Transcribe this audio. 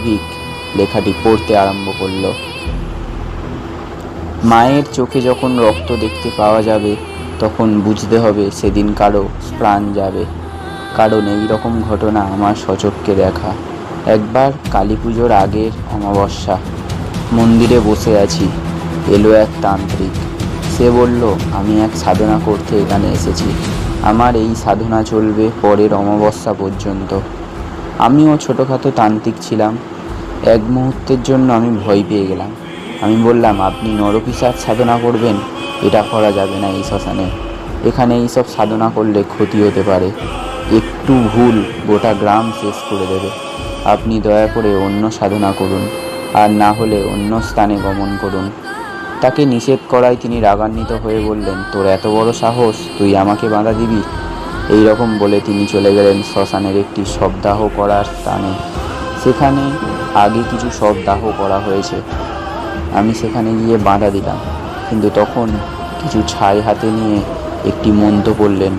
মৌখিক লেখাটি পড়তে আরম্ভ করল। মায়ের চোখে যখন রক্ত দেখতে পাওয়া যাবে তখন বুঝতে হবে সেদিন কারো প্রাণ যাবে, কারণ এই রকম ঘটনা আমার সচক্ষে দেখা। একবার কালী পুজোর আগের অমাবস্যা, মন্দিরে বসে আছি। এলো এক তান্ত্রিক। সে বলল, আমি এক সাধনা করতে এখানে এসেছি। আমার এই সাধনা চলবে পরের অমাবস্যা পর্যন্ত। আমিও ছোটোখাটো তান্ত্রিক ছিলাম। এক মুহূর্তের জন্য আমি ভয় পেয়ে গেলাম। আমি বললাম, আপনি নরপিশাচ সাধনা করবেন? এটা করা যাবে না এই শ্মশানে। এখানে এইসব সাধনা করলে ক্ষতি হতে পারে। একটু ভুল গোটা গ্রাম শেষ করে দেবে। আপনি দয়া করে অন্য সাধনা করুন, আর না হলে অন্য স্থানে গমন করুন। তাকে নিষেধ করায় তিনি রাগান্বিত হয়ে বললেন, তোর এত বড় সাহস, তুই আমাকে বাধা দিবি? এই রকম বলে তিনি চলে গেলেন শ্মশানের একটি শবদাহ করার স্থানে। সেখানে আগে কিছু শবদাহ করা হয়েছে। আমি সেখানে গিয়ে বাধা দিলাম, কিন্তু তখন কিছু ছাই হাতে নিয়ে একটি মন্ত্র পড়লেন।